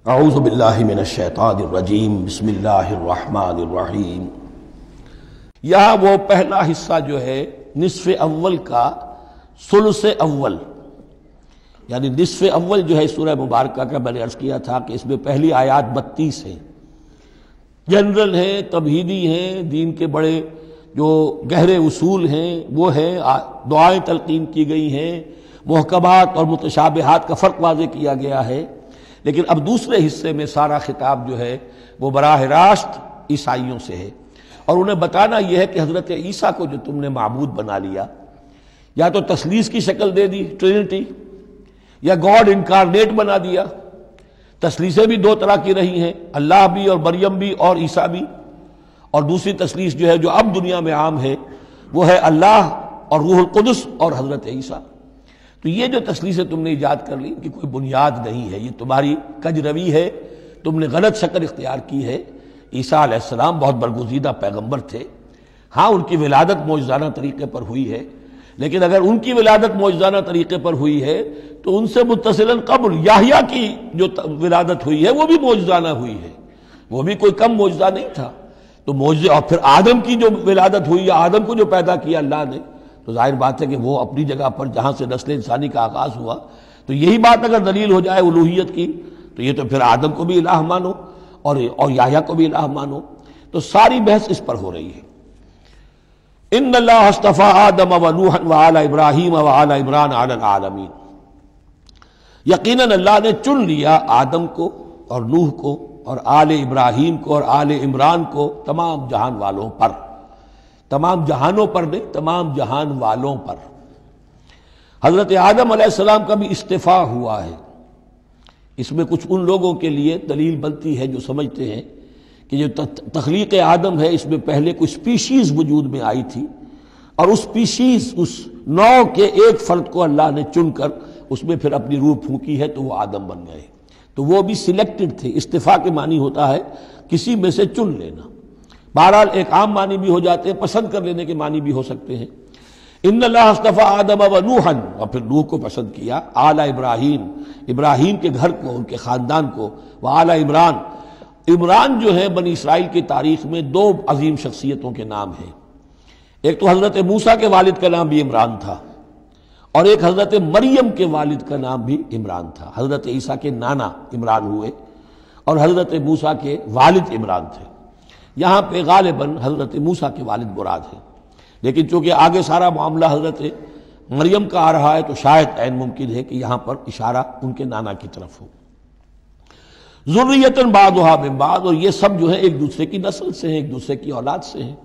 اعوذ باللہ من الشیطان الرجیم بسم اللہ الرحمن الرحیم۔ یہاں وہ پہلا حصہ جو ہے نصف اول کا ثلث اول، یعنی نصف اول جو ہے سورہ مبارکہ کا میں نے عرض کیا تھا کہ اس میں پہلی آیات 32 ہیں، جنرل ہیں، تمہیدی ہیں، دین کے بڑے جو گہرے اصول ہیں وہ ہیں، دعائیں تلقین کی گئی ہیں، محکمات اور متشابہات کا فرق واضح کیا گیا ہے۔ لیکن اب دوسرے حصے میں سارا خطاب جو ہے وہ براہ راست عیسائیوں سے ہے، اور انہیں بتانا یہ ہے کہ حضرت عیسیٰ کو جو تم نے معبود بنا لیا، یا تو تثلیث کی شکل دے دی ٹرینٹی، یا گاڈ انکارنیٹ بنا دیا۔ تثلیثیں بھی دو طرح کی رہی ہیں، اللہ بھی اور مریم بھی اور عیسیٰ بھی، اور دوسری تثلیث جو ہے جو اب دنیا میں عام ہے وہ ہے اللہ اور روح القدس اور حضرت عیسیٰ۔ تو یہ جو تثلیثیں تم نے ایجاد کر لی کہ کوئی بنیاد نہیں ہے، یہ تمہاری کج روی ہے، تم نے غلط شکل اختیار کی ہے۔ عیسیٰ علیہ السلام بہت برگزیدہ پیغمبر تھے، ہاں ان کی ولادت معجزانہ طریقے پر ہوئی ہے، لیکن اگر ان کی ولادت معجزانہ طریقے پر ہوئی ہے تو ان سے متصلاً قبل یحییٰ کی جو ولادت ہوئی ہے وہ بھی معجزانہ ہوئی ہے، وہ بھی کوئی کم معجزہ نہیں تھا۔ تو معجزے، اور پھر آدم کی جو ولادت ہوئی ہے، آدم کو جو پیدا کیا اللہ نے، تو ظاہر بات ہے کہ وہ اپنی جگہ پر جہاں سے نسل انسانی کا آغاز ہوا، تو یہی بات اگر دلیل ہو جائے الوہیت کی تو یہ تو پھر آدم کو بھی الہ مانو اور یحییٰ کو بھی الہ مانو۔ تو ساری بحث اس پر ہو رہی ہے۔ ان اللہ اصطفی آدم و نوحا وآل ابراہیم وآل عمران علی العالمین، یقیناً اللہ نے چن لیا آدم کو اور نوح کو اور آل ابراہیم کو اور آل عمران کو تمام جہان والوں پر، تمام جہانوں پر نہیں، تمام جہان والوں پر۔ حضرت آدم علیہ السلام کا بھی استفاء ہوا ہے۔ اس میں کچھ ان لوگوں کے لیے دلیل بنتی ہے جو سمجھتے ہیں کہ جو تخلیق آدم ہے اس میں پہلے کوئی سپیشیز وجود میں آئی تھی، اور اس سپیشیز، اس نوع کے ایک فرد کو اللہ نے چن کر اس میں پھر اپنی روح پھونکی ہے تو وہ آدم بن گئے، تو وہ بھی سلیکٹڈ تھے۔ استفاء کے معنی ہوتا ہے کسی میں سے چن لینا، بہرحال ایک عام معنی بھی ہو جاتے ہیں، پسند کر لینے کے معنی بھی ہو سکتے ہیں۔ ان اللہ اصطفی آدم و نوحا، اور پھر نوح کو پسند کیا، آل ابراہیم، ابراہیم کے گھر کو، ان کے خاندان کو، وآل عمران، عمران جو ہے بنی اسرائیل کی تاریخ میں دو عظیم شخصیتوں کے نام ہیں، ایک تو حضرت موسیٰ کے والد کا نام بھی عمران تھا، اور ایک حضرت مریم کے والد کا نام بھی عمران تھا۔ حضرت عیسیٰ کے نانا عمران ہوئے اور حضرت موسیٰ کے والد عمران تھے۔ یہاں پہ غالباً حضرت موسیٰ کے والد مراد ہیں، لیکن چونکہ آگے سارا معاملہ حضرت مریم کا آ رہا ہے تو شاید عین ممکن ہے کہ یہاں پر اشارہ ان کے نانا کی طرف ہو۔ ذریۃ بعضھا من بعض، اور یہ سب جو ہے ایک دوسرے کی نسل سے ہیں، ایک دوسرے کی اولاد سے ہیں۔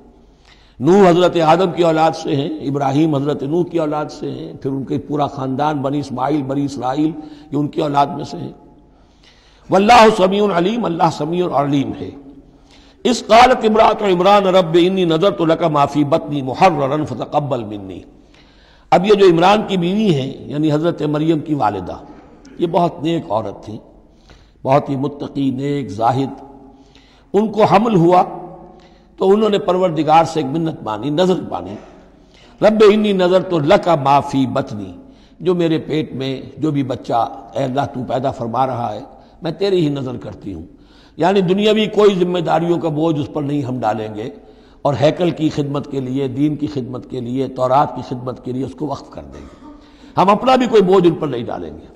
نوح حضرت آدم کی اولاد سے ہیں، ابراہیم حضرت نوح کی اولاد سے ہیں، پھر ان کے پورا خاندان بنی اسماعیل، بنی اسرائیل، یہ ان کی اولاد میں سے ہیں۔ واللہ سمیع علیم، اللہ سمیع اور علیم ہے۔ اس قالت امرأۃ عمران رب انی نذرت لک ما فی بطنی محررا فتقبل منی۔ اب یہ جو عمران کی بیوی ہیں یعنی حضرت مریم کی والدہ، یہ بہت نیک عورت تھی، بہت ہی متقی، نیک، زاہد۔ ان کو حمل ہوا تو انہوں نے پروردگار سے ایک منت مانی، نظر مانی، رب انی نذرت لک ما فی بطنی، جو میرے پیٹ میں جو بھی بچہ اے اللہ تو پیدا فرما رہا ہے میں تیری ہی نظر کرتی ہوں، یعنی دنیاوی کوئی ذمہ داریوں کا بوجھ اس پر نہیں ہم ڈالیں گے، اور ہیکل کی خدمت کے لیے، دین کی خدمت کے لیے، تورات کی خدمت کے لیے اس کو وقف کر دیں گے، ہم اپنا بھی کوئی بوجھ ان پر نہیں ڈالیں گے،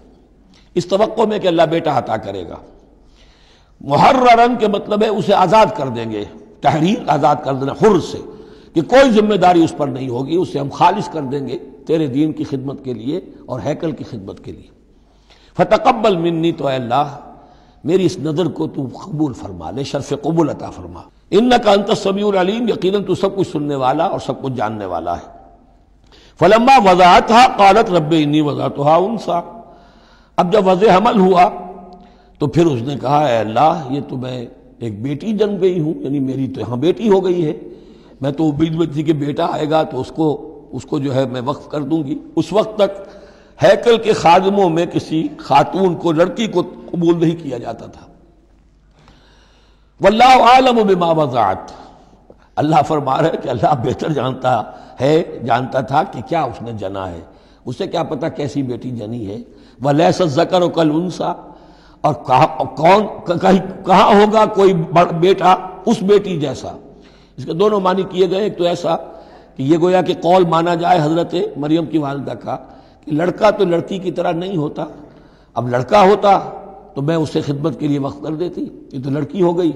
اس توقع میں کہ اللہ بیٹا عطا کرے گا۔ محررن کے مطلب ہے اسے آزاد کر دیں گے، تحریر آزاد کر دینا، حر سے، کہ کوئی ذمہ داری اس پر نہیں ہوگی، اسے ہم خالص کر دیں گے تیرے دین کی خدمت کے لیے اور ہیکل کی خدمت کے لیے۔ فتقبل منی، تو اے اللہ میری اس نظر کو تو قبول فرما لے، شرف قبول عطا فرما۔ انک انت السمیع العلیم، یقیناً تو سب کچھ سننے والا اور سب کچھ جاننے والا ہے۔ فلما وضعتها قالت رب انی وضعتها انثی، اب جب وضع حمل ہوا تو پھر اس نے کہا اے اللہ یہ تو میں ایک بیٹی جنم گئی ہوں، یعنی میری تو یہاں بیٹی ہو گئی ہے، میں تو امید میں تھی کہ بیٹا آئے گا تو اس کو جو ہے میں وقف کر دوں گی۔ اس وقت تک ہیکل کے خادموں میں کسی خاتون کو، لڑکی کو قبول نہیں کیا جاتا تھا۔ واللہ عالم بما وضعت، اللہ فرما رہا ہے کہ اللہ بہتر جانتا تھا کہ کیا اس نے جنا ہے، اسے کیا پتا کیسی بیٹی جنی ہے۔ ولیس الذکر کالانثی، اور کہاں ہوگا کوئی بیٹا اس بیٹی جیسا. اس کے دونوں معنی کیے گئے. ایک تو ایسا کہ یہ گویا کہ قول مانا جائے حضرت مریم کی والدہ کا کہ لڑکا تو لڑکی کی طرح نہیں ہوتا، اب لڑکا ہوتا تو میں اسے خدمت کے لیے وقت کر دیتی، یہ تو لڑکی ہو گئی.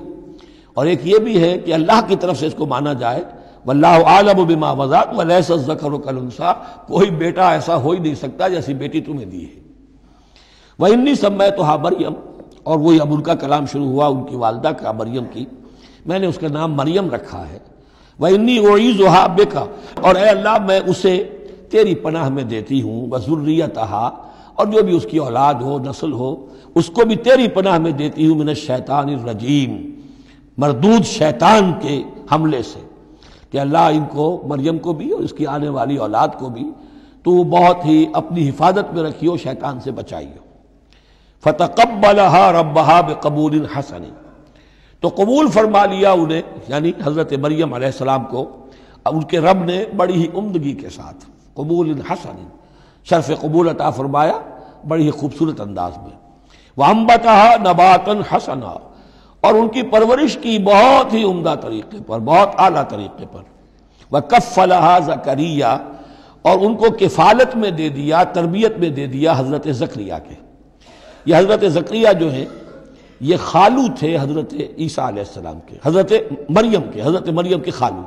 اور ایک یہ بھی ہے کہ اللہ کی طرف سے اس کو مانا جائے واللہ اعلم بما وضعت ولیس الذکر کالانثی، کوئی بیٹا ایسا ہو ہی نہیں سکتا جیسی بیٹی تمہیں دی ہے. وانی سمیتھا مریم، اور وہی اب ان کا کلام شروع ہوا ان کی والدہ کا مریم کی، میں نے اس کا نام مریم رکھا ہے. وانی اعیذھا بک، اور اے اللہ میں اسے تیری پناہ میں دیتی ہوں، وذریتھا، اور جو بھی اس کی اولاد ہو نسل ہو اس کو بھی تیری پناہ میں دیتی ہوں، من الشیطان الرجیم، مردود شیطان کے حملے سے، کہ اللہ ان کو مریم کو بھی اور اس کی آنے والی اولاد کو بھی تو بہت ہی اپنی حفاظت میں رکھیو، شیطان سے بچائیو. فتقبلها ربها بقبول حسن، تو قبول فرما لیا انہیں، یعنی حضرت مریم علیہ السلام کو ان کے رب نے بڑی ہی عمدگی کے ساتھ قبول حسن، شرف قبول عطا فرمایا بڑی ہی خوبصورت انداز میں. وانبتها نباتا حسنا، اور ان کی پرورش کی بہت ہی عمدہ طریقے پر، بہت اعلیٰ طریقے پر. وکفلها زکریا، اور ان کو کفالت میں دے دیا، تربیت میں دے دیا حضرت زکریا کے. یہ حضرت زکریا جو ہیں یہ خالو تھے حضرت عیسیٰ علیہ السلام کے، حضرت مریم کے خالو.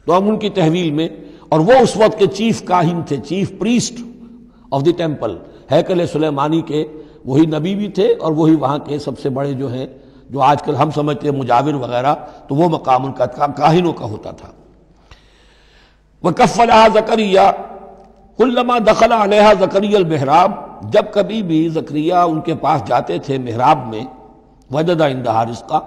تو ہم ان کی تحویل میں، اور وہ اس وقت کے چیف کاہن تھے، chief priest of the temple, ہیکل سلیمانی کے وہی نبی بھی تھے، اور وہی وہاں کے سب سے بڑے جو ہیں، جو آج کل ہم سمجھتے ہیں مجاور وغیرہ، تو وہ مقام ان کا کاہنوں کا ہوتا تھا. وکفلها زکریا کلما دخل علیہا زکریا المحراب، جب کبھی بھی زکریا ان کے پاس جاتے تھے محراب میں، وجد عندہا رزقا،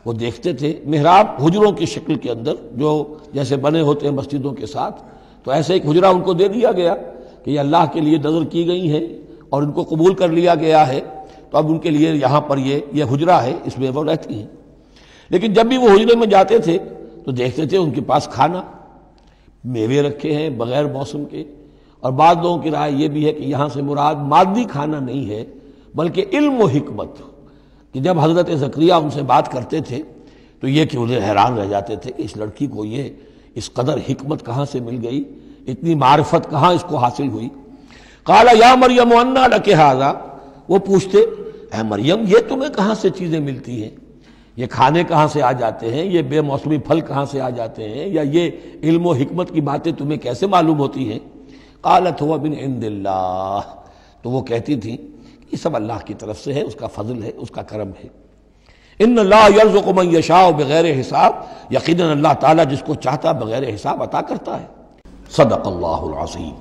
وہ دیکھتے تھے محراب حجروں کی شکل کے اندر جو جیسے بنے ہوتے ہیں مسجدوں کے ساتھ، تو ایسے ایک حجرہ ان کو دے دیا گیا کہ یہ اللہ کے لیے نظر کی گئی ہے اور ان کو قبول کر لیا گیا ہے، تو اب ان کے لیے یہاں پر یہ حجرہ ہے، اس میں وہ رہتی ہیں. لیکن جب بھی وہ حجرے میں جاتے تھے تو دیکھتے تھے ان کے پاس کھانا، میوے رکھے ہیں بغیر موسم کے. اور بعض لوگوں کی رائے یہ بھی ہے کہ یہاں سے مراد مادی کھانا نہیں ہے بلکہ علم و حکمت، کہ جب حضرت زکریا ان سے بات کرتے تھے تو یہ کہ انہیں حیران رہ جاتے تھے کہ اس لڑکی کو یہ اس قدر حکمت کہاں سے مل گئی، اتنی معرفت کہاں اس کو حاصل ہوئی. قال یا مریم انا لک ھذا، وہ پوچھتے اے مریم یہ تمہیں کہاں سے چیزیں ملتی ہیں، یہ کھانے کہاں سے آ جاتے ہیں، یہ بے موسمی پھل کہاں سے آ جاتے ہیں، یا یہ علم و حکمت کی باتیں تمہیں کیسے معلوم ہوتی ہیں. قالت هو من عند اللہ، تو وہ کہتی تھی یہ سب اللہ کی طرف سے ہے، اس کا فضل ہے، اس کا کرم ہے. ان اللہ یرزق من یشاء بغیر حساب، یقیناً اللہ تعالیٰ جس کو چاہتا بغیر حساب عطا کرتا ہے. صدق اللہ العظیم.